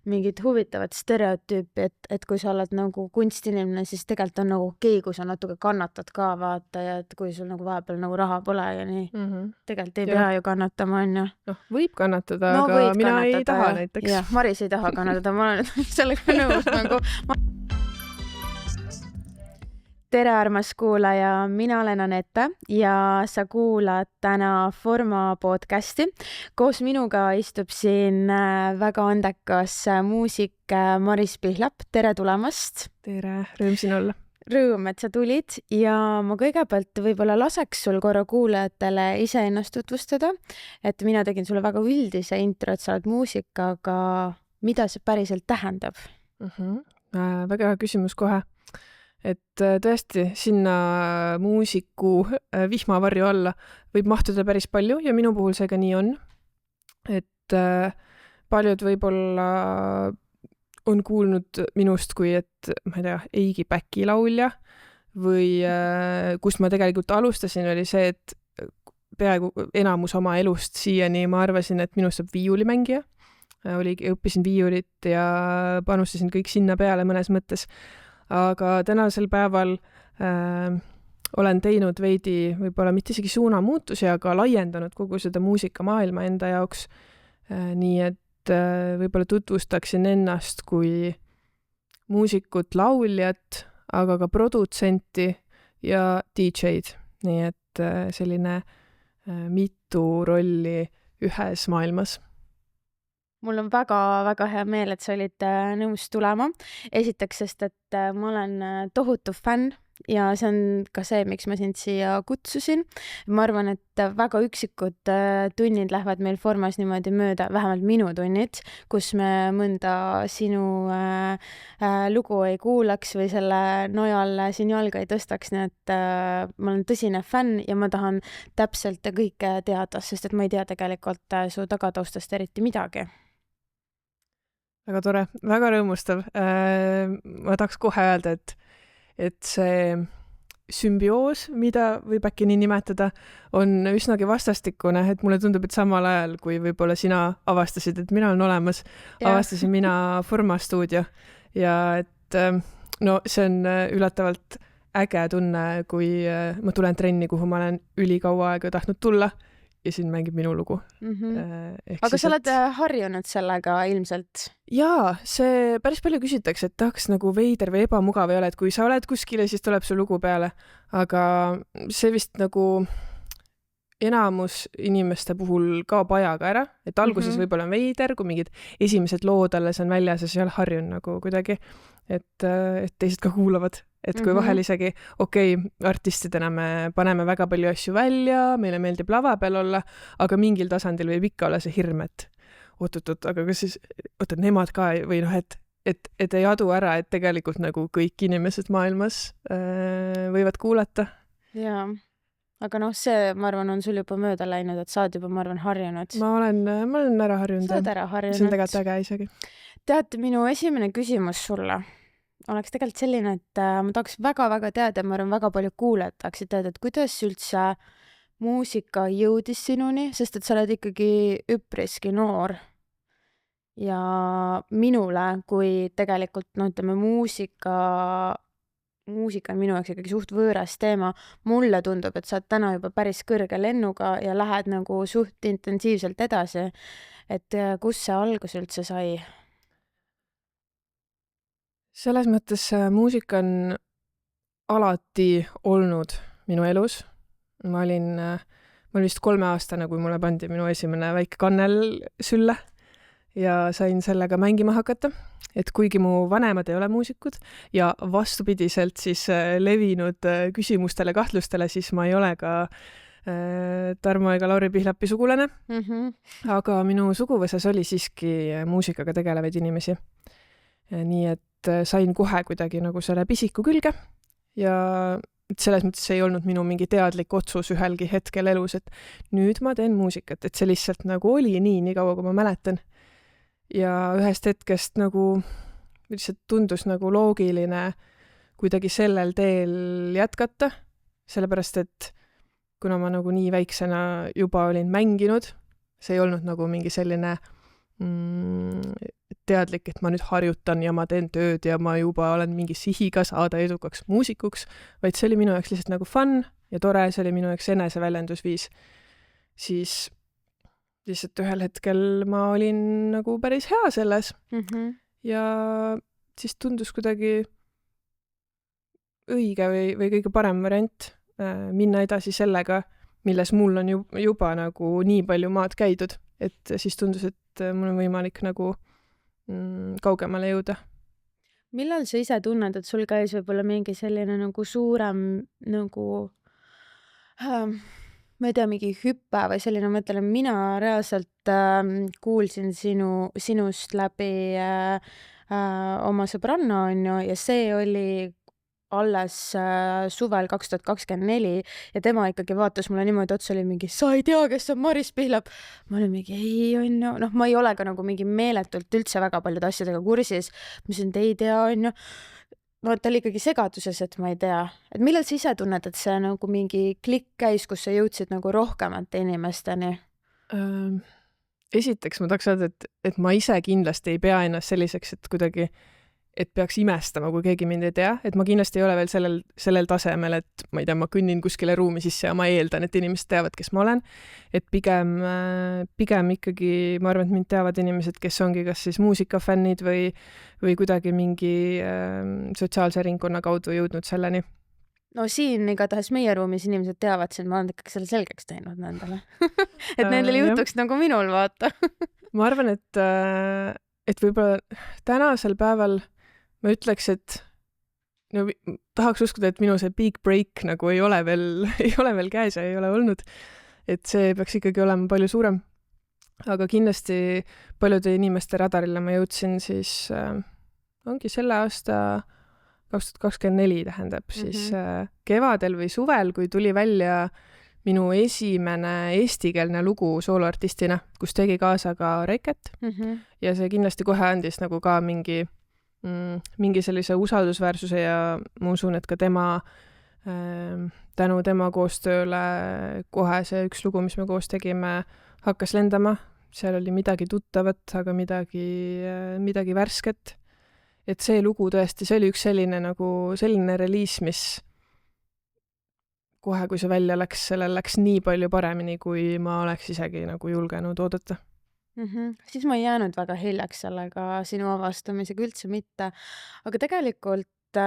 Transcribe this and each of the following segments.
mingit huvitavat stereotüüpi, et kui sa oled nagu kunstinimene, siis tegelikult on nagu okei, kui sa natuke kannatad ka vaata ja et kui sul nagu vahepeal nagu raha pole ja nii. Tegelikult ei pea ju kannatama, on ju. Noh, võib kannatada, No aga võid mina ei kannatada, taha jah. näiteks. Jah, Maris ei taha kannatada, ma olen sellega nõus nagu. Tere, armas kuulaja, mina olen Anette ja sa kuulad täna Forma podcasti. Koos minuga istub siin väga andekas muusik Maris Pihlap. Tere tulemast! Tere, rõõm siin olla. Rõõm, et sa tulid ja ma kõigepealt võib-olla laseks sul korra kuulajatele iseennast tutvustada. Et mina tegin sulle väga üldise intro, et sa oled muusik, aga mida see päriselt tähendab? Väga hea küsimus kohe. Et tõesti, sinna muusiku vihmavarju alla võib mahtuda päris palju ja minu puhul see ka nii on. Et paljud võib-olla on kuulnud minust kui, et ma ei tea, Eigi Päki laulja või kust ma tegelikult alustasin, oli see, et peaaegu enamus oma elust siiani ma arvasin, et minust saab viiulimängija. Õppisin viiulit ja panustasin kõik sinna peale mõnes mõttes. Aga tänasel päeval olen teinud veidi, võib-olla mitte isegi suunamuutusi, aga laiendanud kogu seda muusikamaailma enda jaoks. Nii et võib-olla tutvustaksin ennast kui muusikut, lauljat, aga ka produtsenti ja DJ-d. Nii et selline mitu rolli ühes maailmas. Mul on väga-väga hea meel, et sa olid nõus tulema. Esiteks, sest et ma olen tohutu fänn ja see on ka see, miks ma sind siia kutsusin. Ma arvan, et väga üksikud tunnid lähevad meil Formas niimoodi mööda, vähemalt minu tunnid, kus me mõnda sinu lugu ei kuulaks või selle nojal siin jalga ei tõstaks, nii et ma olen tõsine fänn ja ma tahan täpselt kõike teada, sest et ma ei tea tegelikult su tagataustast eriti midagi. Väga tore, väga rõõmustav. Ma tahaks kohe öelda, et see sümbioos, mida võib äkki nii nimetada, on üsnagi vastastikune, et mulle tundub, et samal ajal, kui võib-olla sina avastasid, et mina olen olemas, avastasin mina Forma stuudio ja et no see on üllatavalt äge tunne, kui ma tulen trenni, kuhu ma olen ülikaua aega tahtnud tulla ja siin mängib minu lugu. Aga sa oled harjunud sellega ilmselt? Jaa, see päris palju küsitakse, et tahaks nagu veider või ebamugav ei ole, et kui sa oled kuskile, siis tuleb su lugu peale. Aga see vist nagu enamus inimeste puhul kaob ajaga ära, et alguses võib-olla on veider, kui mingid esimesed lood alles on väljas ja sa ei ole harjunud nagu kuidagi, et teised ka kuulavad. Et kui vahel isegi, artistidena me paneme väga palju asju välja, meile meeldib lava peal olla, aga mingil tasandil võib ikka olla see hirm, et aga kas siis, nemad ka või noh, et ei adu ära, et tegelikult nagu kõik inimesed maailmas võivad kuulata. Jaa, aga noh, see, ma arvan, on sul juba mööda läinud, et sa oled juba, ma arvan, harjunud. Ma olen ära harjunud. Sa oled ära harjunud. See on tegelikult äge isegi. Tead, minu esimene küsimus sulle oleks tegelikult selline, et ma tahaks väga-väga teada, ma arvan, väga palju kuulajad tahaksid teada, et kuidas üldse muusika jõudis sinuni, sest et sa oled ikkagi üpriski noor. Ja minule, kui tegelikult, no ütleme, muusika on minu jaoks ikkagi suht võõras teema, mulle tundub, et sa oled täna juba päris kõrge lennuga ja lähed nagu suht intensiivselt edasi. Et kus see algus üldse sai? Selles mõttes muusika on alati olnud minu elus. Ma olin vist 3-aastane, kui mulle pandi minu esimene väike kannel sülle ja sain sellega mängima hakata. Et kuigi mu vanemad ei ole muusikud ja vastupidiselt siis levinud küsimustele, kahtlustele, siis ma ei ole ka Tarmo ega Lauri Pihlapi sugulane. Aga minu suguvõsas oli siiski muusikaga tegelevaid inimesi. Nii et sain kohe kuidagi nagu selle pisiku külge ja selles mõttes ei olnud minu mingi teadlik otsus ühelgi hetkel elus, et nüüd ma teen muusikat, et see lihtsalt nagu oli nii kaua, kui ma mäletan. Ja ühest hetkest nagu lihtsalt tundus nagu loogiline kuidagi sellel teel jätkata, sellepärast et kuna ma nagu nii väiksena juba olin mänginud, see ei olnud nagu mingi selline teadlik, et ma nüüd harjutan ja ma teen tööd ja ma juba olen mingi sihiga saada edukaks muusikuks, vaid see oli minu jaoks lihtsalt nagu fun ja tore, see oli minu jaoks eneseväljendusviis. Siis lihtsalt ühel hetkel ma olin nagu päris hea selles ja siis tundus kuidagi õige või kõige parem variant minna edasi sellega, milles mul on juba nagu nii palju maad käidud, et siis tundus, et mul on võimalik nagu kaugemale jõuda. Millal sa ise tunned, et sul käis võib-olla mingi selline nagu suurem nagu ma ei tea, mingi hüppe või selline, ma ütlen, mina reaalselt kuulsin sinust läbi oma sõbranna, on ju, ja see oli alles suvel 2024 ja tema ikkagi vaatas mulle niimoodi otsa, oli mingi, sa ei tea, kes on Maris Pihlap. Ma olin mingi, ei, on ju, noh, ma ei ole ka nagu mingi meeletult üldse väga paljude asjadega kursis. Ma ütlesin, et ei tea, on ju. No, ta oli ikkagi segaduses, et ma ei tea. Et millal sa ise tunned, et see nagu mingi klikk käis, kus sa jõudsid nagu rohkemate inimesteni? Esiteks ma tahaks öelda, et ma ise kindlasti ei pea ennast selliseks, et kuidagi et peaks imestama, kui keegi mind ei tea, et ma kindlasti ei ole veel sellel tasemel, et ma ei tea, ma kõnnin kuskile ruumi sisse ja ma eeldan, et inimesed teavad, kes ma olen. Et pigem ikkagi, ma arvan, et mind teavad inimesed, kes ongi kas siis muusikafännid või kuidagi mingi sotsiaalse ringkonna kaudu jõudnud selleni. No siin igatahes meie ruumis inimesed teavad sind, ma olen ikkagi selle selgeks teinud nendele. Et nendele jutuks nagu minul, vaata. Ma arvan, et võib-olla tänasel päeval ma ütleks, et no, tahaks uskuda, et minu see big break nagu ei ole veel käes ja ei ole olnud. Et see peaks ikkagi olema palju suurem. Aga kindlasti paljude inimeste radarille ma jõudsin siis, ongi selle aasta 2024 tähendab, siis kevadel või suvel, kui tuli välja minu esimene eestikeelne lugu sooloartistina, kus tegi kaasa ka Reket. Ja see kindlasti kohe andis nagu ka mingi sellise usaldusväärsuse ja ma usun, et ka tänu tema koostööle kohe see üks lugu, mis me koos tegime, hakkas lendama. Seal oli midagi tuttavat, aga midagi värsket. Et see lugu tõesti, see oli üks selline reliis, mis kohe, kui see välja läks, sellel läks nii palju paremini, kui ma oleks isegi nagu julgenud oodata. Siis ma ei jäänud väga hiljaks sellega sinu avastamisega üldse mitte. Aga tegelikult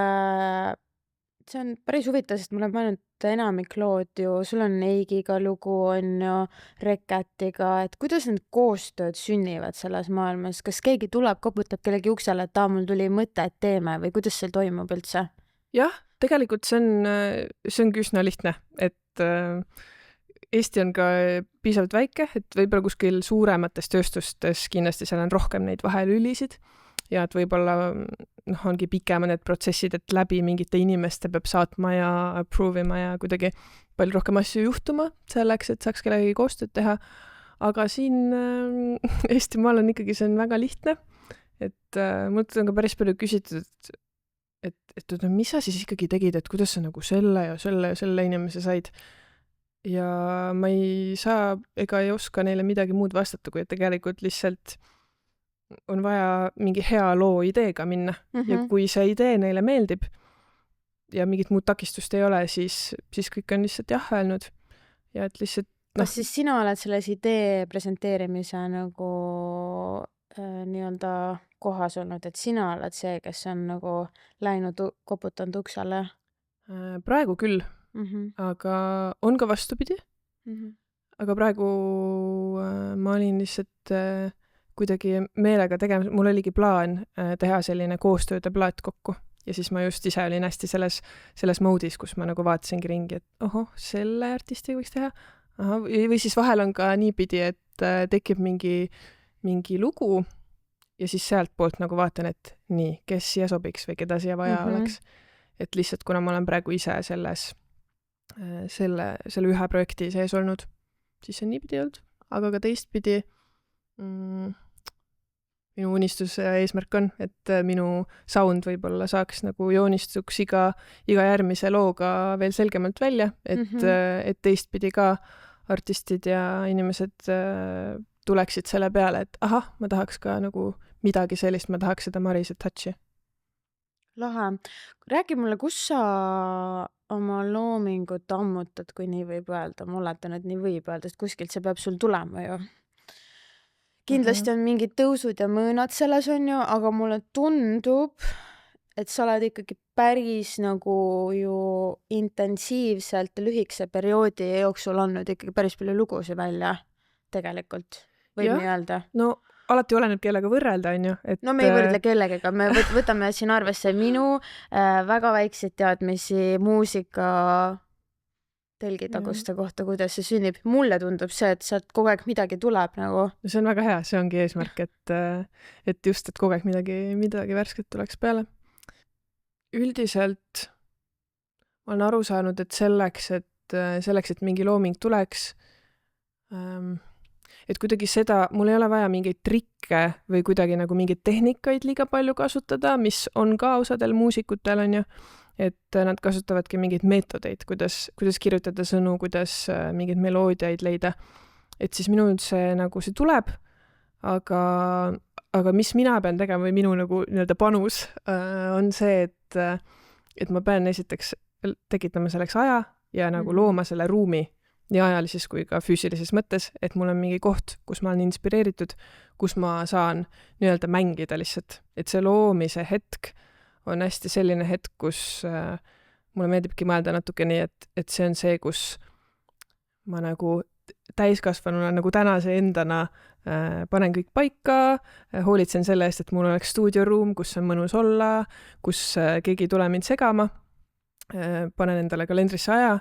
see on päris huvitav, sest mul on pannud enamik lood ju, sul on Eigiga lugu, on ju, Reketiga, et kuidas need koostööd sünnivad selles maailmas? Kas keegi tuleb, koputab kellegi uksele, et mul tuli mõte, et teeme või kuidas see toimub üldse? Jah, tegelikult see on üsna lihtne, et Eesti on ka piisavalt väike, et võib-olla kuskil suuremates tööstustes kindlasti seal on rohkem neid vahelülisid ja et võib-olla ongi pikema need protsessid, et läbi mingite inimeste peab saatma ja approve ima ja kuidagi palju rohkem asju juhtuma selleks, et saaks kellegi koostööd teha. Aga siin Eestimaal on ikkagi, see on väga lihtne, et mult on ka päris palju küsitud, et mis sa siis ikkagi tegid, et kuidas sa nagu selle inimese said. Ja ma ei saa ega ei oska neile midagi muud vastata, kui et tegelikult lihtsalt on vaja mingi hea loo ideega minna. Ja kui see idee neile meeldib ja mingit muud takistust ei ole, siis kõik on lihtsalt jah öelnud. Ja et lihtsalt Kas siis sina oled selles idee presenteerimise nagu nii-öelda kohas olnud, et sina oled see, kes on nagu läinud koputanud uksele? Praegu küll. Aga on ka vastupidi. Aga praegu ma olin lihtsalt kuidagi meelega tegemas, mul oligi plaan teha selline koostööde plaat kokku ja siis ma just ise olin hästi selles moodis, kus ma nagu vaatasingi ringi, et selle artisti võiks teha. Või siis vahel on ka niipidi, et tekib mingi lugu ja siis sealt poolt nagu vaatan, et nii, kes siia sobiks või keda siia vaja oleks. Et lihtsalt, kuna ma olen praegu ise selle ühe projekti sees olnud, siis see on niipidi olnud. Aga ka teistpidi minu unistus ja eesmärk on, et minu sound võib-olla saaks nagu joonistuks iga järgmise looga veel selgemalt välja, et teistpidi ka artistid ja inimesed tuleksid selle peale, et ma tahaks ka nagu midagi sellist, ma tahaks seda Marise touch'i. Lahe. Räägi mulle, kus sa oma loomingut ammutad, kui nii võib öelda. Ma oletan, et nii võib öelda, sest kuskilt see peab sul tulema ju. Kindlasti on mingid tõusud ja mõõnad selles, on ju, aga mulle tundub, et sa oled ikkagi päris nagu ju intensiivselt lühikese perioodi jooksul andnud ikkagi päris palju lugusid välja tegelikult, võib nii öelda. No alati oleneb kellega võrrelda, on ju. No me ei võrdle kellegagi, me võtame siin arvesse minu väga väikseid teadmisi muusika telgitaguste kohta, kuidas see sünnib. Mulle tundub see, et sealt kogu aeg midagi tuleb nagu. No see on väga hea, see ongi eesmärk, et just, et kogu aeg midagi värsket tuleks peale. Üldiselt ma olen aru saanud, et selleks, et mingi looming tuleks, et kuidagi seda, mul ei ole vaja mingeid trikke või kuidagi nagu mingeid tehnikaid liiga palju kasutada, mis on ka osadel muusikutel, on ju, et nad kasutavadki mingeid meetodeid, kuidas kirjutada sõnu, kuidas mingeid meloodiaid leida. Et siis minul see nagu see tuleb, aga mis mina pean tegema või minu nagu nii-öelda panus on see, et ma pean esiteks tekitama selleks aja ja nagu looma selle ruumi nii ajalises kui ka füüsilises mõttes, et mul on mingi koht, kus ma olen inspireeritud, kus ma saan nii-öelda mängida lihtsalt. Et see loomise hetk on hästi selline hetk, kus mulle meeldibki mõelda natuke nii, et see on see, kus ma nagu täiskasvanuna nagu tänase endana panen kõik paika, hoolitsen selle eest, et mul oleks stuudioruum, kus on mõnus olla, kus keegi ei tule mind segama, panen endale kalendrisse aja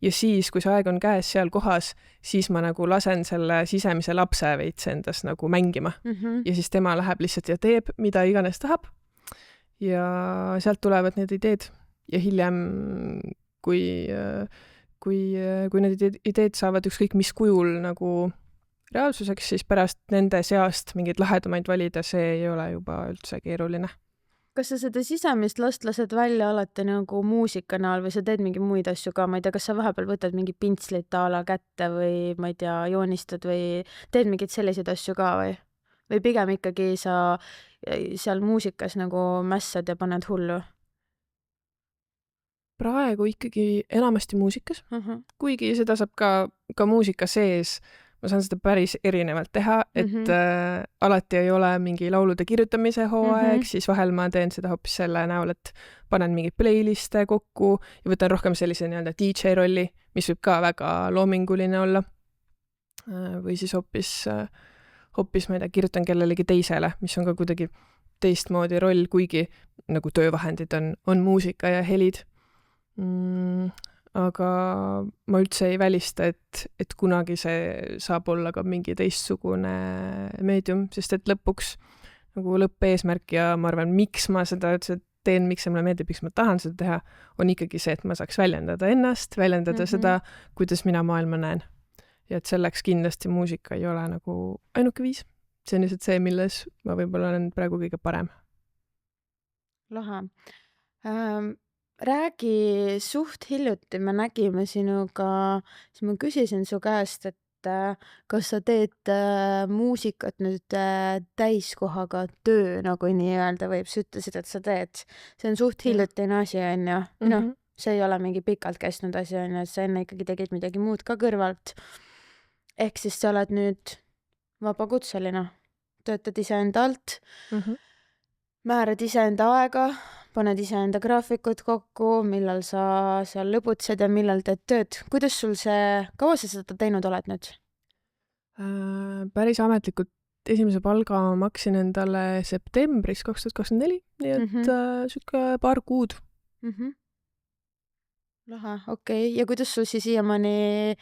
ja siis, kui see aeg on käes seal kohas, siis ma nagu lasen selle sisemise lapse veits endas nagu mängima. Ja siis tema läheb lihtsalt ja teeb, mida iganes tahab. Ja sealt tulevad need ideed. Ja hiljem, kui need ideed saavad ükskõik mis kujul nagu reaalsuseks, siis pärast nende seast mingeid lahedamaid valida, see ei ole juba üldse keeruline. Kas sa seda sisemist last lased välja alati nagu muusika näol või sa teed mingi muid asju ka? Ma ei tea, kas sa vahepeal võtad mingi pintslit a la kätte või ma ei tea, joonistad või teed mingeid selliseid asju ka või? Või pigem ikkagi sa seal muusikas nagu mässad ja paned hullu? Praegu ikkagi enamasti muusikas, kuigi seda saab ka muusika sees. Ma saan seda päris erinevalt teha, et alati ei ole mingi laulude kirjutamise hooaeg, siis vahel ma teen seda hoopis selle näol, et panen mingeid playliste kokku ja võtan rohkem sellise nii-öelda DJ rolli, mis võib ka väga loominguline olla. Või siis hoopis ma ei tea, kirjutan kellelegi teisele, mis on ka kuidagi teistmoodi roll, kuigi nagu töövahendid on muusika ja helid. Aga ma üldse ei välista, et kunagi see saab olla ka mingi teistsugune meedium, sest et lõpuks nagu lõppeesmärk ja ma arvan, miks ma seda üldse teen, miks see mulle meeldib, miks ma tahan seda teha, on ikkagi see, et ma saaks väljendada ennast, väljendada seda, kuidas mina maailma näen. Ja et selleks kindlasti muusika ei ole nagu ainuke viis. See on lihtsalt see, milles ma võib-olla olen praegu kõige parem. Lahe. Räägi, suht hiljuti me nägime sinuga, siis ma küsisin su käest, et kas sa teed muusikat nüüd täiskohaga töö, nagu nii öelda võib, sa ütlesid, et sa teed. See on suht hiljutine asi, on ju. Noh, see ei ole mingi pikalt käsnud asi, on ju, et sa enne ikkagi tegid midagi muud ka kõrvalt. Ehk siis sa oled nüüd vabakutseline, töötad iseenda alt, määrad iseenda aega, paned iseenda graafikud kokku, millal sa seal lõbutsed ja millal teed tööd. Kuidas sul kaua sa seda teinud oled nüüd? Päris ametlikult esimese palga maksin endale septembris 2024, nii et sükke paar kuud. Lahe, okei. Ja kuidas sul siis siiamaani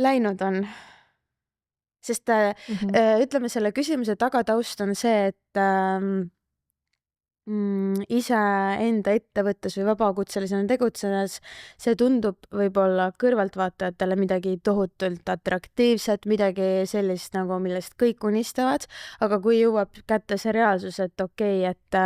läinud on? Sest ütleme, selle küsimuse tagataust on see, et ise enda ettevõttes või vabakutselisena tegutsedes, see tundub võib-olla kõrvaltvaatajatele midagi tohutult atraktiivset, midagi sellist nagu, millest kõik unistavad, aga kui jõuab kätte see reaalsus, et okei, et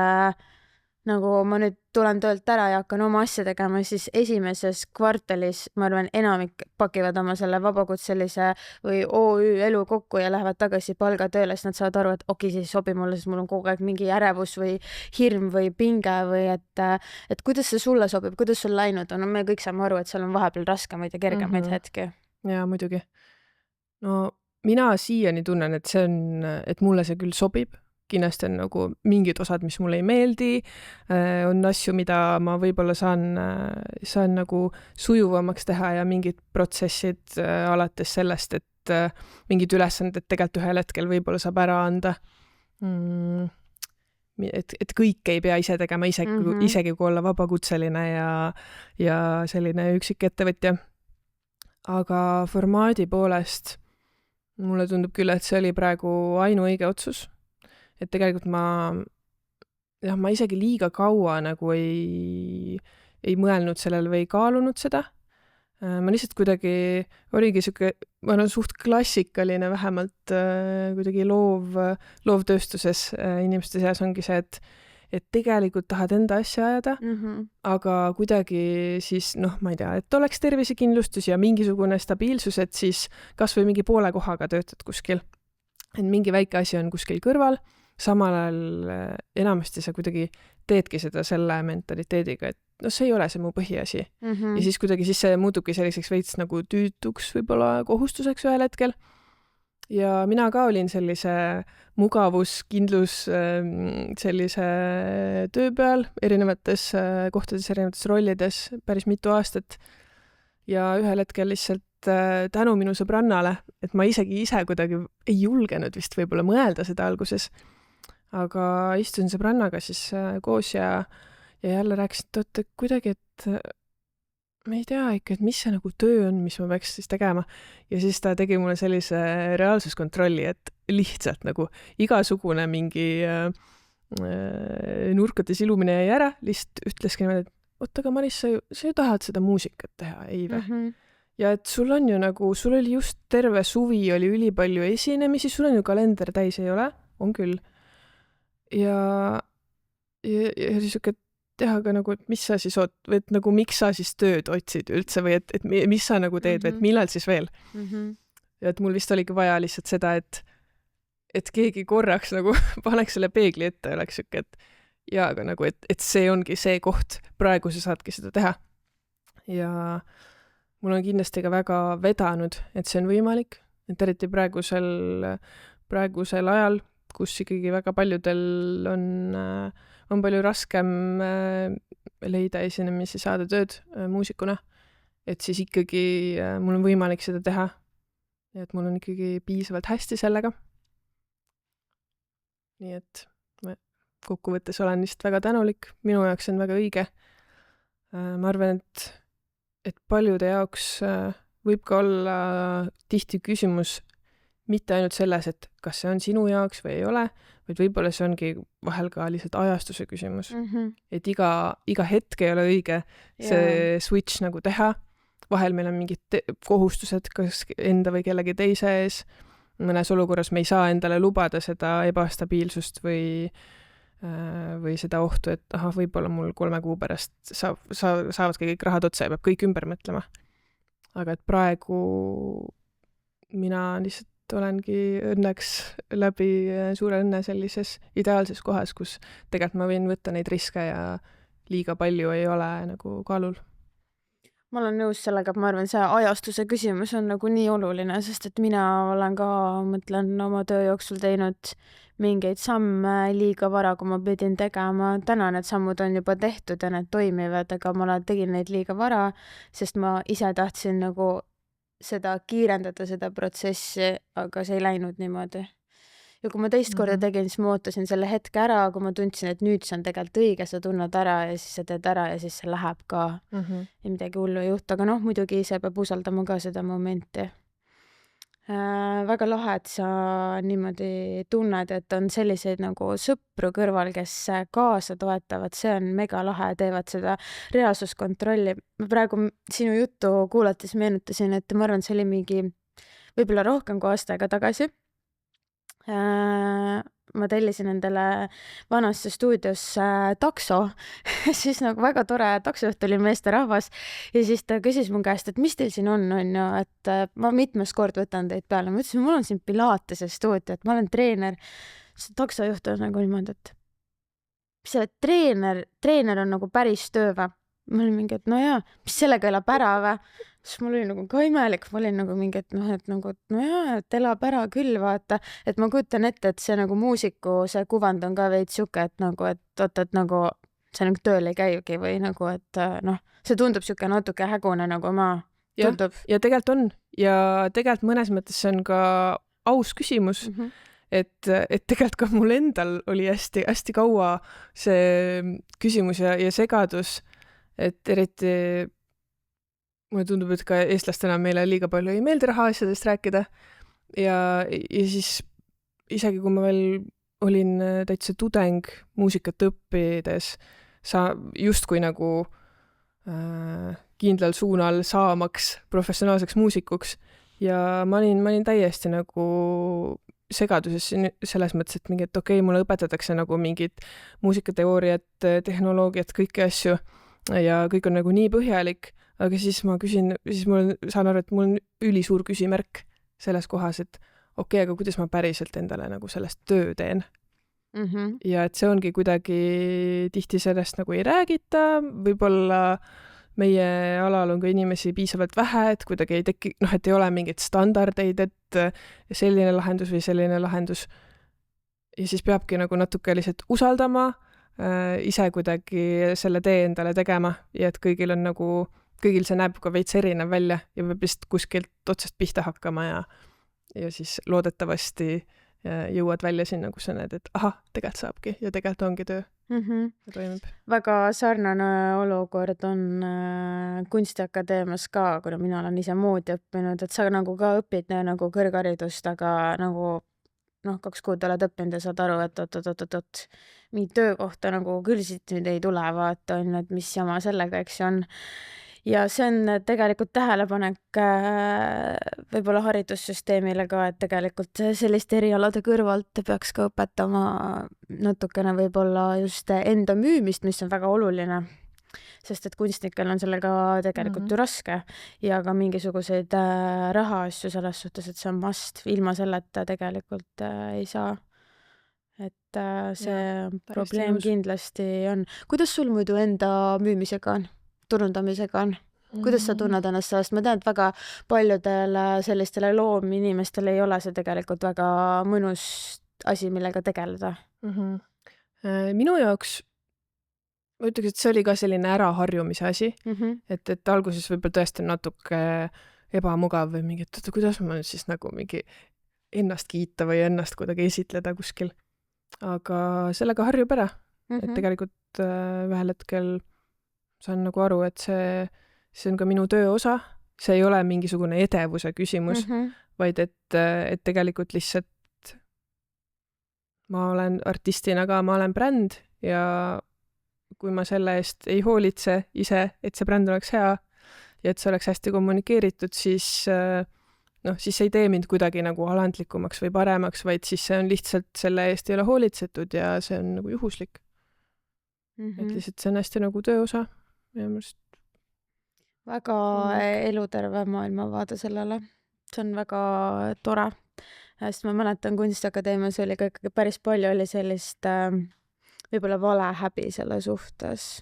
nagu ma nüüd tulen töölt ära ja hakkan oma asja tegema, siis esimeses kvartalis, ma arvan, enamik pakivad oma selle vabakutselise või OÜ elu kokku ja lähevad tagasi palgatööle, siis nad saavad aru, et okei, see ei sobi mulle, sest mul on kogu aeg mingi ärevus või hirm või pinge või et kuidas see sulle sobib, kuidas sul läinud on. No me kõik saame aru, et seal on vahepeal raskemaid ja kergemaid hetki. Jaa, muidugi. No mina siiani tunnen, et et mulle see küll sobib. Kindlasti on nagu mingid osad, mis mulle ei meeldi, on asju, mida ma võib-olla saan nagu sujuvamaks teha ja mingid protsessid alates sellest, et mingid ülesanded tegelikult ühel hetkel võib-olla saab ära anda. Et kõik ei pea ise tegema, isegi kui olla vabakutseline ja selline üksik ettevõtja. Aga formaadi poolest mulle tundub küll, et see oli praegu ainuõige otsus. Et tegelikult ma isegi liiga kaua nagu ei mõelnud sellele või ei kaalunud seda. Ma lihtsalt kuidagi oligi ma olen suht klassikaline vähemalt kuidagi loovtööstuses inimeste seas ongi see, et tegelikult tahad enda asja ajada, aga kuidagi siis, ma ei tea, et oleks tervisekindlustus ja mingisugune stabiilsus, et siis kas või mingi poole kohaga töötad kuskil. Et mingi väike asi on kuskil kõrval, samal ajal enamasti sa kuidagi teedki seda selle mentaliteediga, et see ei ole see mu põhiasi. Ja siis kuidagi see muutubki selliseks veits nagu tüütuks võib-olla kohustuseks ühel hetkel. Ja mina ka olin sellise mugavuskindlus sellise töö peal erinevates kohtades, erinevates rollides päris mitu aastat. Ja ühel hetkel lihtsalt tänu minu sõbrannale, et ma ise kuidagi ei julgenud vist võib-olla mõelda seda alguses. Aga istusin sõbrannaga siis koos ja jälle rääkisin, et kuidagi, et ma ei tea ikka, et mis see nagu töö on, mis ma peaks siis tegema. Ja siis ta tegi mulle sellise reaalsuskontrolli, et lihtsalt nagu igasugune mingi nurkade silumine jäi ära, lihtsalt ütleski niimoodi, et oot, aga Maris, sa ju tahad seda muusikat teha, ei või? Ja et sul on ju nagu, sul oli just terve suvi, oli ülipalju esinemisi, sul on ju kalender täis, ei ole? On küll. Ja siis teha ka nagu, et mis sa siis või et nagu miks sa siis tööd otsid üldse või et mis sa nagu teed või et millal siis veel. Ja et mul vist oligi vaja lihtsalt seda, et keegi korraks nagu paneks selle peegli ette ja oleks siuke, et aga nagu, et see ongi see koht, praegu sa saadki seda teha. Ja mul on kindlasti ka väga vedanud, et see on võimalik, et eriti praegusel ajal, kus ikkagi väga paljudel on palju raskem leida esinemisi, saada tööd muusikuna, et siis ikkagi mul on võimalik seda teha ja et mul on ikkagi piisavalt hästi sellega. Nii et kokkuvõttes olen lihtsalt väga tänulik, minu jaoks on väga õige. Ma arvan, et paljude jaoks võib ka olla tihti küsimus mitte ainult selles, et kas see on sinu jaoks või ei ole, vaid võib-olla see ongi vahel ka lihtsalt ajastuse küsimus. Et iga hetk ei ole õige see switch nagu teha. Vahel meil on mingid kohustused kas enda või kellegi teise ees. Mõnes olukorras me ei saa endale lubada seda ebastabiilsust või seda ohtu, et võib-olla mul 3 kuu pärast saavadki kõik rahad otsa ja peab kõik ümber mõtlema. Aga et praegu mina lihtsalt olengi õnneks läbi suure õnne sellises ideaalses kohas, kus tegelikult ma võin võtta neid riske ja liiga palju ei ole nagu kaalul. Ma olen nõus sellega, et ma arvan, see ajastuse küsimus on nagu nii oluline, sest et mina olen ka, mõtlen, oma töö jooksul teinud mingeid samme liiga vara, kui ma pidin tegema. Täna need sammud on juba tehtud ja need toimivad, aga ma tegin neid liiga vara, sest ma ise tahtsin nagu seda kiirendada, seda protsessi, aga see ei läinud niimoodi. Ja kui ma teist korda tegin, siis ma ootasin selle hetke ära, kui ma tundsin, et nüüd see on tegelikult õige, sa tunned ära ja siis sa teed ära ja siis see läheb ka. Ja midagi hullu ei juhtu, aga muidugi ise peab usaldama ka seda momenti. Väga lahe, et sa niimoodi tunned, et on selliseid nagu sõpru kõrval, kes kaasa toetavad, see on mega lahe, teevad seda reaalsuskontrolli. Ma praegu sinu juttu kuulates meenutasin, et ma arvan, see oli mingi võib-olla rohkem kui aasta aega tagasi. ma tellisin endale vanasse stuudiosse takso, siis nagu väga tore taksojuht oli meesterahvas ja siis ta küsis mu käest, et mis teil siin on ju, et ma mitmes kord võtan teid peale. Ma ütlesin, mul on siin Pilatese stuudio, et ma olen treener. See taksojuht on nagu niimoodi, et mis see treener on nagu päris töö või? Ma olin mingi, et no jaa, mis sellega elab ära või? Siis mul oli nagu ka imelik, ma olin nagu mingi, et no jaa, et elab ära küll, vaata. Et ma kujutan ette, et see nagu muusiku, see kuvand on ka veits siuke, et nagu, et oot, et nagu see nagu tööl ei käigi või nagu, et noh, see tundub siuke natuke hägune nagu tundub. Ja tegelikult on. Ja tegelikult mõnes mõttes see on ka aus küsimus. Et tegelikult ka mul endal oli hästi kaua see küsimus ja segadus, et eriti mulle tundub, et ka eestlastena meile liiga palju ei meeldi rahaasjadest rääkida ja siis isegi kui ma veel olin täitsa tudeng muusikat õppides, justkui nagu kindlal suunal saamaks professionaalseks muusikuks ja ma olin täiesti nagu segaduses selles mõttes, et mingi, et okei, mulle õpetatakse nagu mingit muusikateooriat, tehnoloogiat, kõiki asju ja kõik on nagu nii põhjalik, aga siis ma küsin, siis saan aru, et mul on ülisuur küsimärk selles kohas, et okei, aga kuidas ma päriselt endale nagu sellest töö teen. Ja et see ongi kuidagi tihti sellest nagu ei räägita, võib-olla meie alal on ka inimesi piisavalt vähe, et kuidagi ei teki, et ei ole mingeid standardeid, et selline lahendus või selline lahendus. Ja siis peabki nagu natuke lihtsalt usaldama, ise kuidagi selle tee endale tegema ja et kõigil see näeb ka veits erinev välja ja peab vist kuskilt otsast pihta hakkama ja siis loodetavasti jõuad välja sinna, kus sa näed, et ahah, tegelikult saabki ja tegelikult ongi töö. Ja toimub. Väga sarnane olukord on Kunstiakadeemias ka, kuna mina olen ise moodi õppinud, et sa nagu ka õpid nagu kõrgharidust, aga nagu 2 kuud oled õppinud ja saad aru, et oot, mingi töökohta nagu küll siit nüüd ei tule, vaata on, et mis jama sellega, eks ju on. Ja see on tegelikult tähelepanek võib-olla haridussüsteemile ka, et tegelikult selliste erialade kõrvalt peaks ka õpetama natukene võib-olla just enda müümist, mis on väga oluline. Sest et kunstnikel on sellega tegelikult ju raske ja ka mingisuguseid rahaasju selles suhtes, et see on must. Ilma selleta tegelikult ei saa. Et see probleem kindlasti on. Kuidas sul muidu enda müümisega on? Turundamisega on? Kuidas sa tunned ennast sellest? Ma tean, et väga paljudele sellistele loominimestele ei ole see tegelikult väga mõnus asi, millega tegeleda. Minu jaoks ma ütleks, et see oli ka selline äraharjumise asi, et alguses võib-olla tõesti natuke ebamugav või mingi, et kuidas ma nüüd siis nagu mingi ennast kiita või ennast kuidagi esitleda kuskil. Aga sellega harjub ära, et tegelikult ühel hetkel saan nagu aru, et see on ka minu töö osa, see ei ole mingisugune edevuse küsimus, vaid et tegelikult lihtsalt ma olen artistina ka, ma olen bränd ja kui ma selle eest ei hoolitse ise, et see bränd oleks hea ja et see oleks hästi kommunikeeritud, siis siis ei tee mind kuidagi nagu alandlikumaks või paremaks, vaid siis see on lihtsalt selle eest ei ole hoolitsetud ja see on nagu juhuslik. Et lihtsalt see on hästi nagu tööosa. Väga eluterve maailmavaade sellele. See on väga tore. Sest ma mäletan, Kunstiakadeemias oli ka ikkagi päris palju oli sellist võib-olla vale häbi selle suhtes.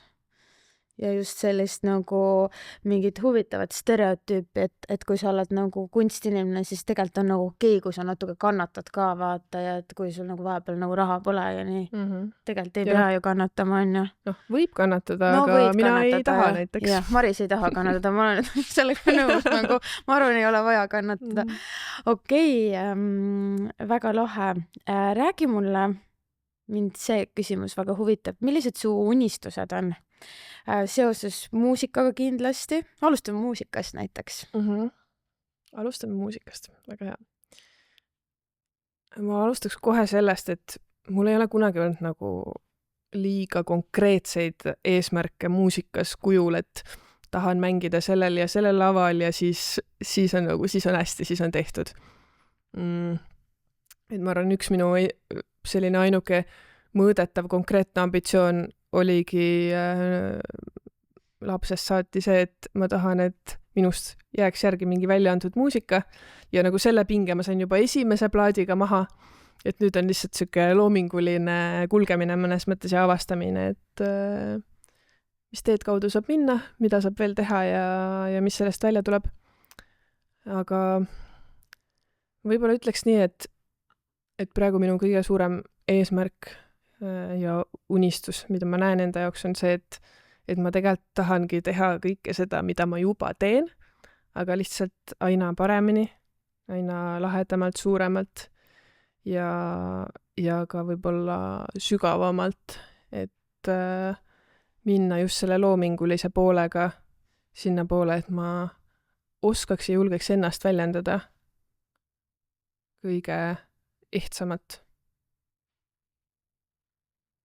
Ja just sellist nagu mingit huvitavat stereotüüpi, et kui sa oled nagu kunstinimene, siis tegelikult on nagu okei, kui sa natuke kannatad ka, vaata, ja et kui sul nagu vahepeal nagu raha pole ja nii. Tegelikult ei pea ju kannatama, on ju. Võib kannatada, aga mina ei taha näiteks. Jah, Maris ei taha kannatada, ma olen sellega nõus, nagu ma arvan, ei ole vaja kannatada. Okei, väga lahe. Räägi mulle, mind see küsimus väga huvitab, millised su unistused on? Seoses muusikaga kindlasti. Alustame muusikast näiteks. Alustame muusikast, väga hea. Ma alustaks kohe sellest, et mul ei ole kunagi olnud nagu liiga konkreetseid eesmärke muusikas kujul, et tahan mängida sellel ja sellel laval ja siis on hästi, siis on tehtud. et ma arvan, üks minu selline ainuke mõõdetav konkreetne ambitsioon oligi lapsest saati see, et ma tahan, et minust jääks järgi mingi välja antud muusika ja nagu selle pinge ma sain juba esimese plaadiga maha, et nüüd on lihtsalt sihuke loominguline kulgemine mõnes mõttes ja avastamine, et mis teed kaudu saab minna, mida saab veel teha ja mis sellest välja tuleb. Aga võib-olla ütleks nii, et praegu minu kõige suurem eesmärk ja unistus, mida ma näen enda jaoks, on see, et ma tegelikult tahangi teha kõike seda, mida ma juba teen, aga lihtsalt aina paremini, aina lahedamalt, suuremalt ja ka võib-olla sügavamalt, et minna just selle loomingulise poolega sinna poole, et ma oskaks ja julgeks ennast väljendada kõige ehtsamat.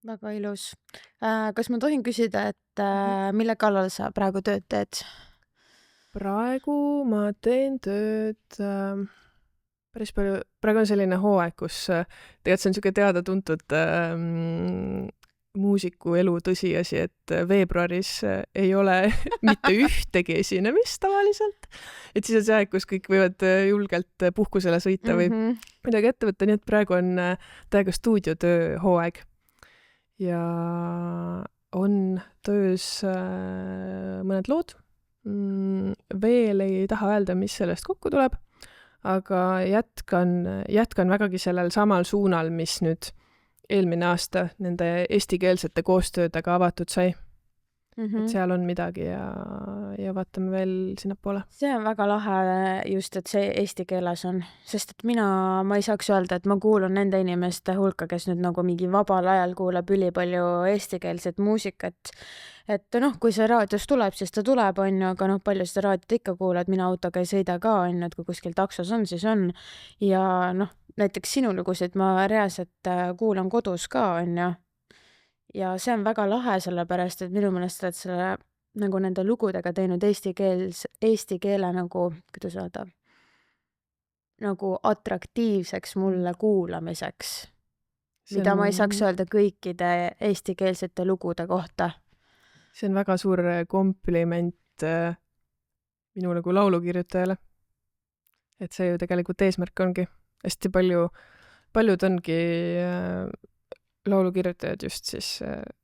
Väga ilus. Kas ma tohin küsida, et mille kallal sa praegu tööd teed? Praegu ma teen tööd päris palju. Praegu on selline hooaeg, kus tegelikult see on niisugune teada-tuntud muusiku elu tõsiasi, et veebruaris ei ole mitte ühtegi esinemist tavaliselt. Et siis on see aeg, kus kõik võivad julgelt puhkusele sõita või midagi ette võtta, nii et praegu on täiega stuudiotöö hooaeg. Ja on töös mõned lood. Veel ei taha öelda, mis sellest kokku tuleb, aga jätkan vägagi sellel samal suunal, mis nüüd eelmine aasta nende eestikeelsete koostöödega avatud sai. Et seal on midagi ja vaatame veel sinnapoole. See on väga lahe just, et see eesti keeles on, sest et ma ei saaks öelda, et ma kuulun nende inimeste hulka, kes nüüd nagu mingi vabal ajal kuuleb ülipalju eestikeelset muusikat. Et kui see raadios tuleb, siis ta tuleb, on ju, aga palju seda raadiot ikka kuulad, mina autoga ei sõida ka, on ju, et kui kuskil taksos on, siis on. Ja näiteks sinu lugusid ma reaalselt kuulan kodus ka, on ju. Ja see on väga lahe, sellepärast, et minu meelest oled selle nagu nende lugudega teinud eesti keele nagu, kuidas öelda, nagu atraktiivseks mulle kuulamiseks, mida ma ei saaks öelda kõikide eestikeelsete lugude kohta. See on väga suur kompliment minu nagu laulukirjutajale. Et see ju tegelikult eesmärk ongi. Hästi paljud ongi laulukirjutajad just siis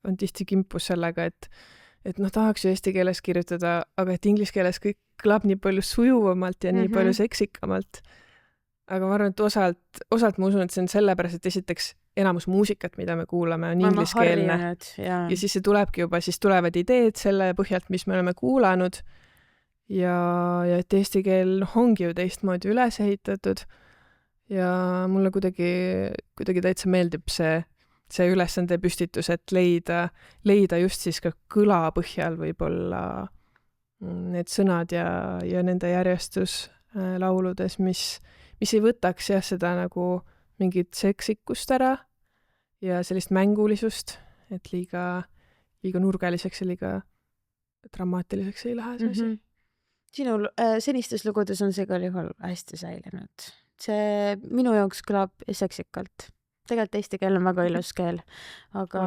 on tihti kimpus sellega, et tahaks ju eesti keeles kirjutada, aga et inglise keeles kõik kõlab nii palju sujuvamalt ja nii palju seksikamalt. Aga ma arvan, et osalt ma usun, et see on sellepärast, et esiteks enamus muusikat, mida me kuulame, on ingliskeelne. Ja siis see tulebki juba, siis tulevad ideed selle põhjalt, mis me oleme kuulanud. Ja et eesti keel ongi ju teistmoodi üles ehitatud. Ja mulle kuidagi täitsa meeldib see ülesande püstitus, et leida just siis ka kõla põhjal võib-olla need sõnad ja nende järjestus lauludes, mis ei võtaks seda nagu mingit seksikust ära ja sellist mängulisust, et liiga nurgeliseks ja liiga dramaatiliseks ei lähe see asi. Sinu senistes lugudes on see ka juhul hästi säilinud. See minu jaoks kõlab seksikalt. Tegelikult eesti keel on väga ilus keel, aga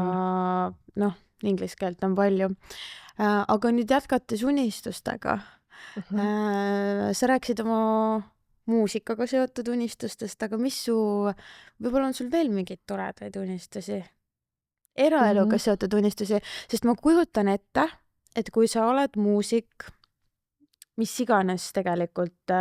inglise keelt on palju. Aga nüüd jätkates unistustega. Sa rääkisid oma muusikaga seotud unistustest, aga võib-olla on sul veel mingeid toredaid unistusi? Eraeluga seotud unistusi, sest ma kujutan ette, et kui sa oled muusik, mis iganes tegelikult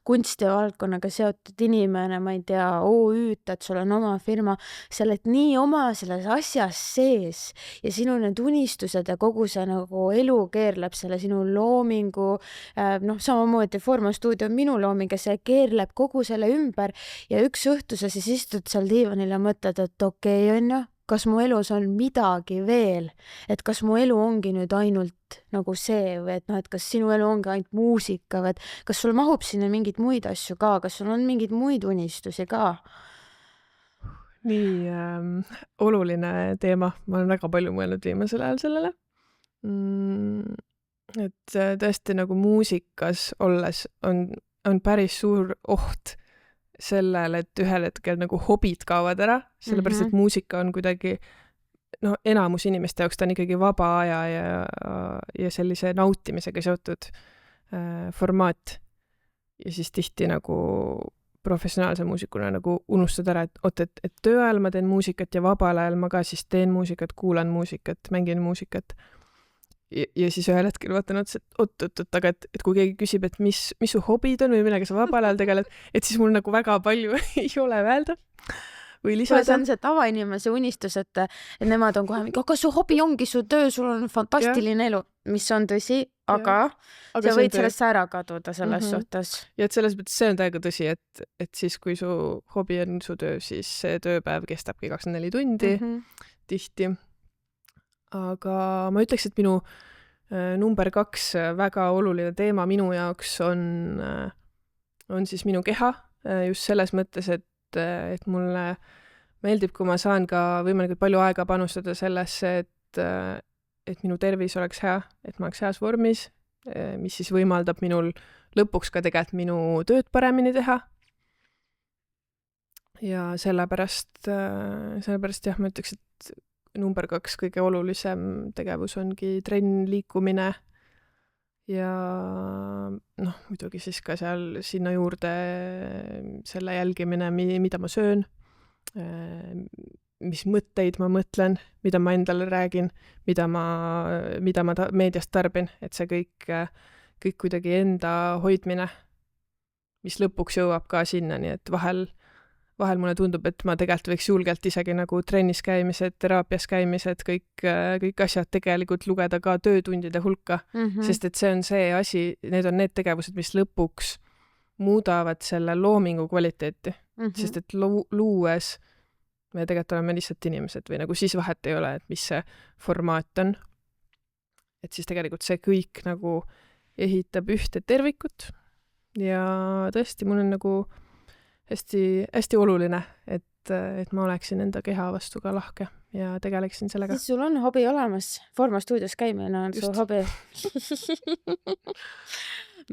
kunstivaldkonnaga seotud inimene, ma ei tea, OÜ-d, et sul on oma firma, sa oled nii oma selles asjas sees ja sinu need unistused ja kogu see nagu elu keerleb selle sinu loomingu, samamoodi Forma stuudio on minu looming ja see keerleb kogu selle ümber ja üks õhtu sa siis istud seal diivanil ja mõtled, et okei, on ju, kas mu elus on midagi veel, et kas mu elu ongi nüüd ainult nagu see või et kas sinu elu ongi ainult muusika või et kas sul mahub sinna mingeid muid asju ka, kas sul on mingeid muid unistusi ka? Nii oluline teema, ma olen väga palju mõelnud viimasel ajal sellele. Et tõesti nagu muusikas olles on päris suur oht, sellele, et ühel hetkel nagu hobid kaovad ära, sellepärast et muusika on kuidagi enamus inimeste jaoks ta on ikkagi vaba aja ja sellise nautimisega seotud formaat. Ja siis tihti nagu professionaalse muusikuna nagu unustad ära, et töö ajal ma teen muusikat ja vabal ajal ma ka siis teen muusikat, kuulan muusikat, mängin muusikat. Ja siis ühel hetkel vaatan otsa, et aga et kui keegi küsib, et mis su hobid on või millega sa vabal ajal tegeled, et siis mul nagu väga palju ei ole öelda või lisada. See on see tavainimese unistus, et nemad on kohe, aga su hobi ongi su töö, sul on fantastiline elu, mis on tõsi, aga sa võid sellest ära kaduda selles suhtes. Ja et selles mõttes see on täiega tõsi, et siis kui su hobi on su töö, siis see tööpäev kestabki 24 tundi tihti. Aga ma ütleks, et minu number 2 väga oluline teema minu jaoks on siis minu keha, just selles mõttes, et mulle meeldib, kui ma saan ka võimalikult palju aega panustada sellesse, et minu tervis oleks hea, et ma oleks heas vormis, mis siis võimaldab minul lõpuks ka tegelikult minu tööd paremini teha. Ja sellepärast jah, ma ütleks, et number 2 kõige olulisem tegevus ongi trenn, liikumine ja muidugi siis ka seal sinna juurde selle jälgimine, mida ma söön, mis mõtteid ma mõtlen, mida ma endale räägin, mida ma meediast tarbin, et see kõik kuidagi enda hoidmine, mis lõpuks jõuab ka sinna, nii et vahel mulle tundub, et ma tegelikult võiks julgelt isegi nagu trennis käimised, teraapias käimised, kõik asjad tegelikult lugeda ka töötundide hulka, sest et see on see asi, need on need tegevused, mis lõpuks muudavad selle loomingu kvaliteeti, sest et luues me tegelikult oleme lihtsalt inimesed või nagu siis vahet ei ole, et mis see formaat on. Et siis tegelikult see kõik nagu ehitab ühte tervikut ja tõesti, mul on nagu hästi oluline, et ma oleksin enda keha vastu ka lahke ja tegeleksin sellega. Siis sul on hobi olemas, Forma stuudios käimine on su hobi.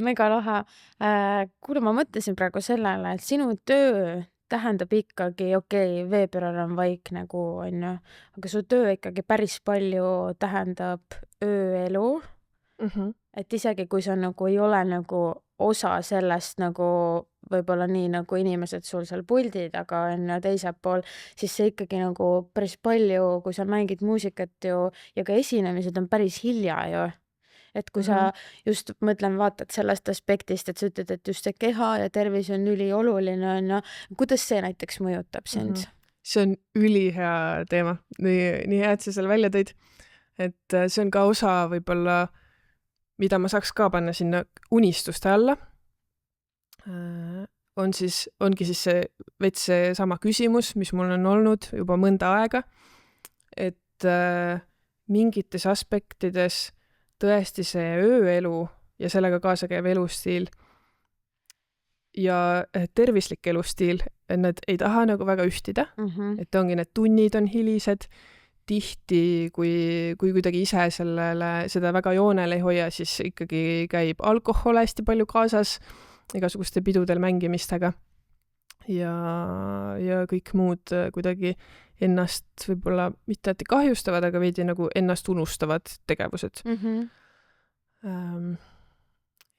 Mega lahe. Kuule, ma mõtlesin praegu sellele, et sinu töö tähendab ikkagi, veebruar on vaikne kuu, on ju, aga su töö ikkagi päris palju tähendab ööelu. Et isegi kui sa nagu ei ole nagu osa sellest nagu võib-olla nii nagu inimesed sul seal puldi taga on ja teisel pool, siis see ikkagi nagu päris palju, kui sa mängid muusikat ju ja ka esinemised on päris hilja ju. Et kui sa just vaatad sellest aspektist, et sa ütled, et just see keha ja tervis on ülioluline, on ja kuidas see näiteks mõjutab sind? See on ülihea teema. Nii hea, et sa seal välja tõid. Et see on ka osa võib-olla mida ma saaks ka panna sinna unistuste alla, ongi siis see veits see sama küsimus, mis mul on olnud juba mõnda aega, et mingites aspektides tõesti see ööelu ja sellega kaasa käiv elustiil ja tervislik elustiil, nad ei taha nagu väga ühtida, et ongi need tunnid on hilised, tihti, kui kuidagi ise seda väga joonel ei hoia, siis ikkagi käib alkohol hästi palju kaasas igasuguste pidudel mängimistega ja kõik muud kuidagi ennast võib-olla mitte et kahjustavad, aga veidi nagu ennast unustavad tegevused.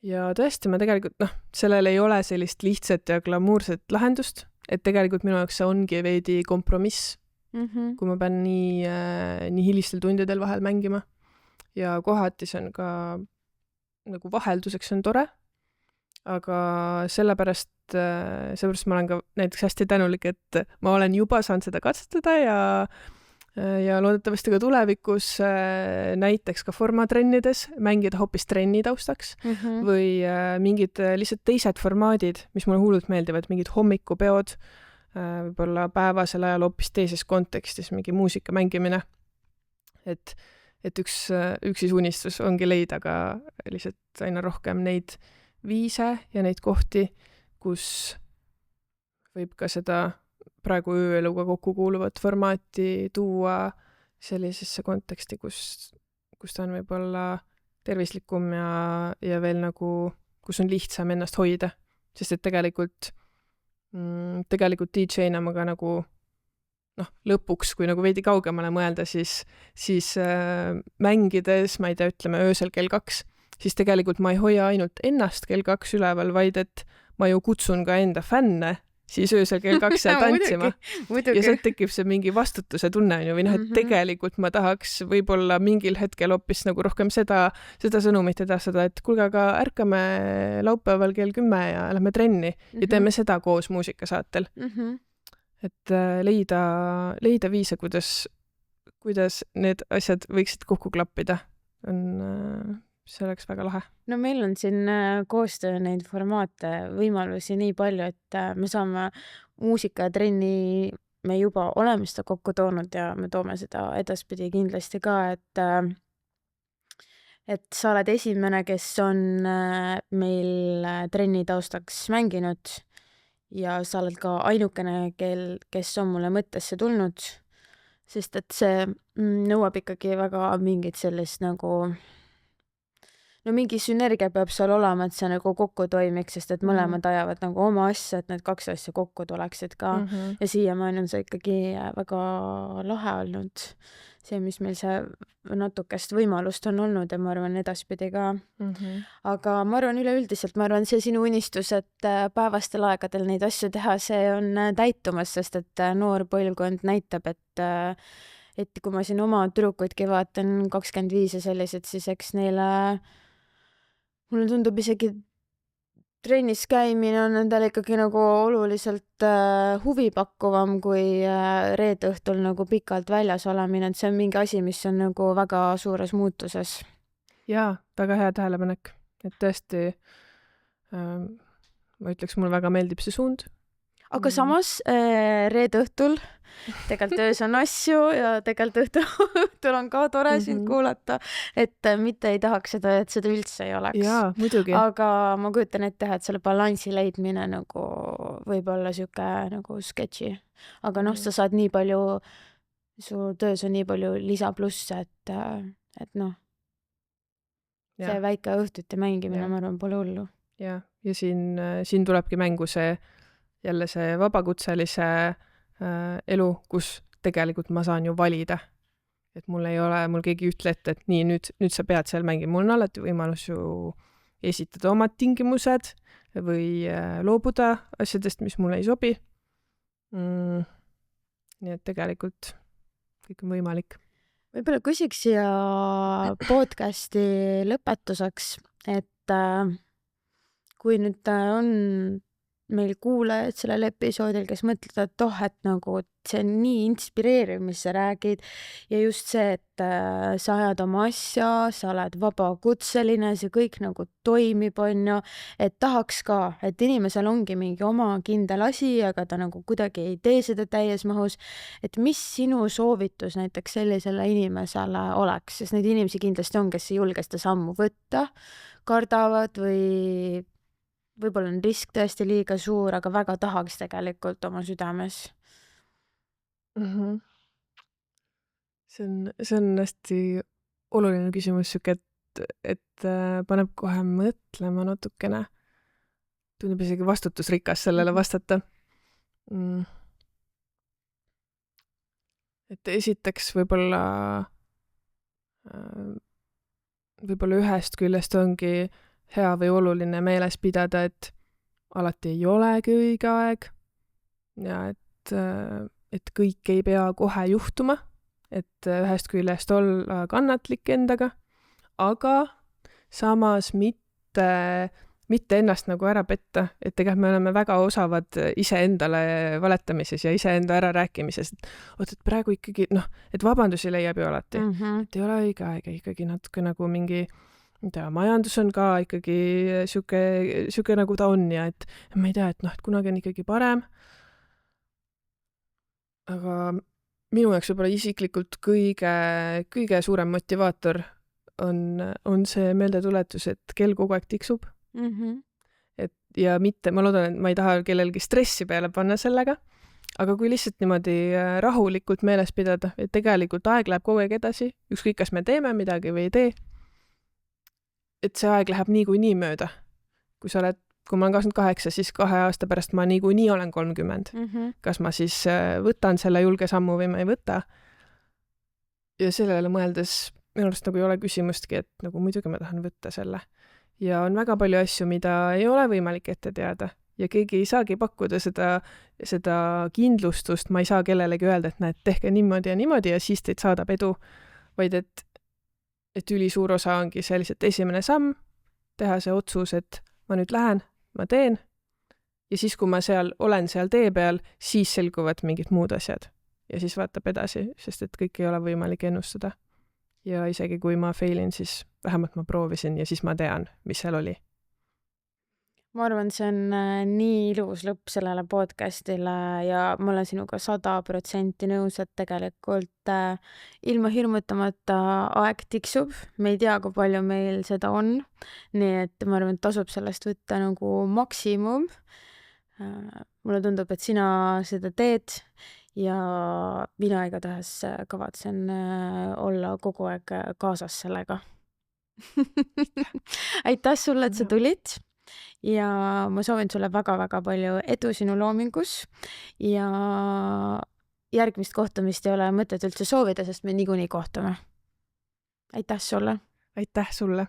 Ja tõesti, ma tegelikult, sellel ei ole sellist lihtsat ja glamuurset lahendust, et tegelikult minu jaoks see ongi veidi kompromiss. Kui ma pean nii hilistel tundidel vahel mängima ja kohati see on ka nagu vahelduseks on tore, aga sellepärast ma olen ka näiteks hästi tänulik, et ma olen juba saanud seda katsetada ja loodetavasti ka tulevikus näiteks ka formatrennides mängida hoopis trenni taustaks või mingid lihtsalt teised formaadid, mis mulle hullult meeldivad, mingid hommikupeod, võib-olla päevasel ajal hoopis teises kontekstis mingi muusika mängimine. Et üks siis unistus ongi leida ka lihtsalt aina rohkem neid viise ja neid kohti, kus võib ka seda praegu ööeluga kokku kuuluvat formaati tuua sellisesse konteksti, kus ta on võib-olla tervislikum ja veel nagu, kus on lihtsam ennast hoida. Sest et tegelikult tegelikult DJ-na ma ka nagu lõpuks, kui nagu veidi kaugemale mõelda, siis mängides, ma ei tea, ütleme öösel kell 2, siis tegelikult ma ei hoia ainult ennast kell 2 üleval, vaid et ma ju kutsun ka enda fänne siis öösel kell 2 seal tantsima. Ja sealt tekib see mingi vastutuse tunne või et tegelikult ma tahaks võib-olla mingil hetkel hoopis nagu rohkem seda sõnumit edastada, et kuulge, aga ärkame laupäeval kell 10 ja lähme trenni ja teeme seda koos muusikasaatel. Et leida viise, kuidas need asjad võiksid kokku klappida, see oleks väga lahe. No meil on siin koostöö neid formaate, võimalusi nii palju, et me saame muusika ja trenni, me juba oleme seda kokku toonud ja me toome seda edaspidi kindlasti ka, et sa oled esimene, kes on meil trenni taustaks mänginud ja sa oled ka ainukene, kes on mulle mõttesse tulnud, sest et see nõuab ikkagi väga mingit sellist nagu mingi sünergia peab seal olema, et see nagu kokku toimiks, sest et mõlemad ajavad nagu oma asja, et need 2 asja kokku tuleksid ka. Ja siiamaani on see ikkagi väga lahe olnud. See, mis meil see natukest võimalust on olnud ja ma arvan edaspidi ka. Aga ma arvan üleüldiselt, ma arvan see sinu unistus, et päevastel aegadel neid asju teha, see on täitumas, sest et noor põlvkond näitab, et kui ma siin oma tüdrukuidki vaatan 25 ja sellised, siis eks neile mulle tundub isegi trennis käimine on nendel ikkagi nagu oluliselt huvipakkuvam kui reede õhtul nagu pikalt väljas olemine, et see on mingi asi, mis on nagu väga suures muutuses. Jaa, väga hea tähelepanek, et tõesti ma ütleks, mulle väga meeldib see suund. Aga samas reede õhtul tegelikult öös on asju ja tegelikult õhtul on ka tore sind kuulata, et mitte ei tahaks seda, et seda üldse ei oleks. Jaa, muidugi. Aga ma kujutan ette, et selle balansi leidmine nagu võib olla siuke nagu sketši. Aga sa saad nii palju, su töös on nii palju lisaplusse, et see väike õhtuti mängimine, ma arvan, pole hullu. Ja siin tulebki mängu jälle see vabakutselise elu, kus tegelikult ma saan ju valida. Et mul keegi ütle ette, et nii, nüüd sa pead seal mängima. Mul on alati võimalus ju esitada omad tingimused või loobuda asjadest, mis mulle ei sobi. Nii et tegelikult kõik on võimalik. Võib-olla küsiks siia podcasti lõpetuseks, et kui nüüd on meil kuulajad sellel episoodil, kes mõtlevad, et et nagu see on nii inspireeriv, mis sa räägid ja just see, et sa ajad oma asja, sa oled vabakutseline, see kõik nagu toimib, on ju, et tahaks ka, et inimesel ongi mingi oma kindel asi, aga ta nagu kuidagi ei tee seda täies mahus, et mis sinu soovitus näiteks sellisele inimesele oleks, sest neid inimesi kindlasti on, kes ei julge seda sammu võtta, kardavad või võib-olla on risk tõesti liiga suur, aga väga tahaks tegelikult oma südames. See on hästi oluline küsimus, et paneb kohe mõtlema natukene. Tundub isegi vastutusrikas sellele vastata. Et esiteks võib-olla ühest küljest ongi hea või oluline meeles pidada, et alati ei olegi õige aeg ja et kõik ei pea kohe juhtuma, et ühest küljest olla kannatlik endaga, aga samas mitte ennast nagu ära petta, et tegelikult me oleme väga osavad iseendale valetamises ja iseenda ära rääkimises, et praegu ikkagi, et vabandusi leiab ju alati, et ei ole õige aeg ja ikkagi natuke nagu mingi majandus on ka ikkagi siuke nagu ta on ja et ma ei tea, et kunagi on ikkagi parem. Aga minu jaoks võib-olla isiklikult kõige suurem motivaator on see meeldetuletus, et kell kogu aeg tiksub. Ja mitte, ma loodan, et ma ei taha kellelgi stressi peale panna sellega, aga kui lihtsalt niimoodi rahulikult meeles pidada, et tegelikult aeg läheb kogu aeg edasi, ükskõik kas me teeme midagi või ei tee, et see aeg läheb niikuinii mööda. Kui sa oled kui ma olen 28, siis 2 aasta pärast ma niikuinii olen 30. Kas ma siis võtan selle julge sammu või ma ei võta? Ja sellele mõeldes minu arust nagu ei ole küsimustki, et nagu muidugi ma tahan võtta selle. Ja on väga palju asju, mida ei ole võimalik ette teada ja keegi ei saagi pakkuda seda kindlustust, ma ei saa kellelegi öelda, et näed, tehke niimoodi ja siis teid saadab edu, vaid et ülisuur osa ongi see lihtsalt esimene samm, teha see otsus, et ma nüüd lähen, ma teen ja siis, kui ma olen seal tee peal, siis selguvad mingid muud asjad ja siis vaatab edasi, sest et kõik ei ole võimalik ennustada. Ja isegi kui ma failin, siis vähemalt ma proovisin ja siis ma tean, mis seal oli. Ma arvan, see on nii ilus lõpp sellele podcastile ja ma olen sinuga 100% nõus, et tegelikult ilma hirmutamata aeg tiksub. Me ei tea, kui palju meil seda on. Nii et ma arvan, et tasub sellest võtta nagu maksimum. Mulle tundub, et sina seda teed ja mina igatahes kavatsen olla kogu aeg kaasas sellega. Aitäh sulle, et sa tulid. Ja ma soovin sulle väga-väga palju edu sinu loomingus ja järgmist kohtumist ei ole mõtet üldse soovida, sest me niikuinii kohtume. Aitäh sulle! Aitäh sulle!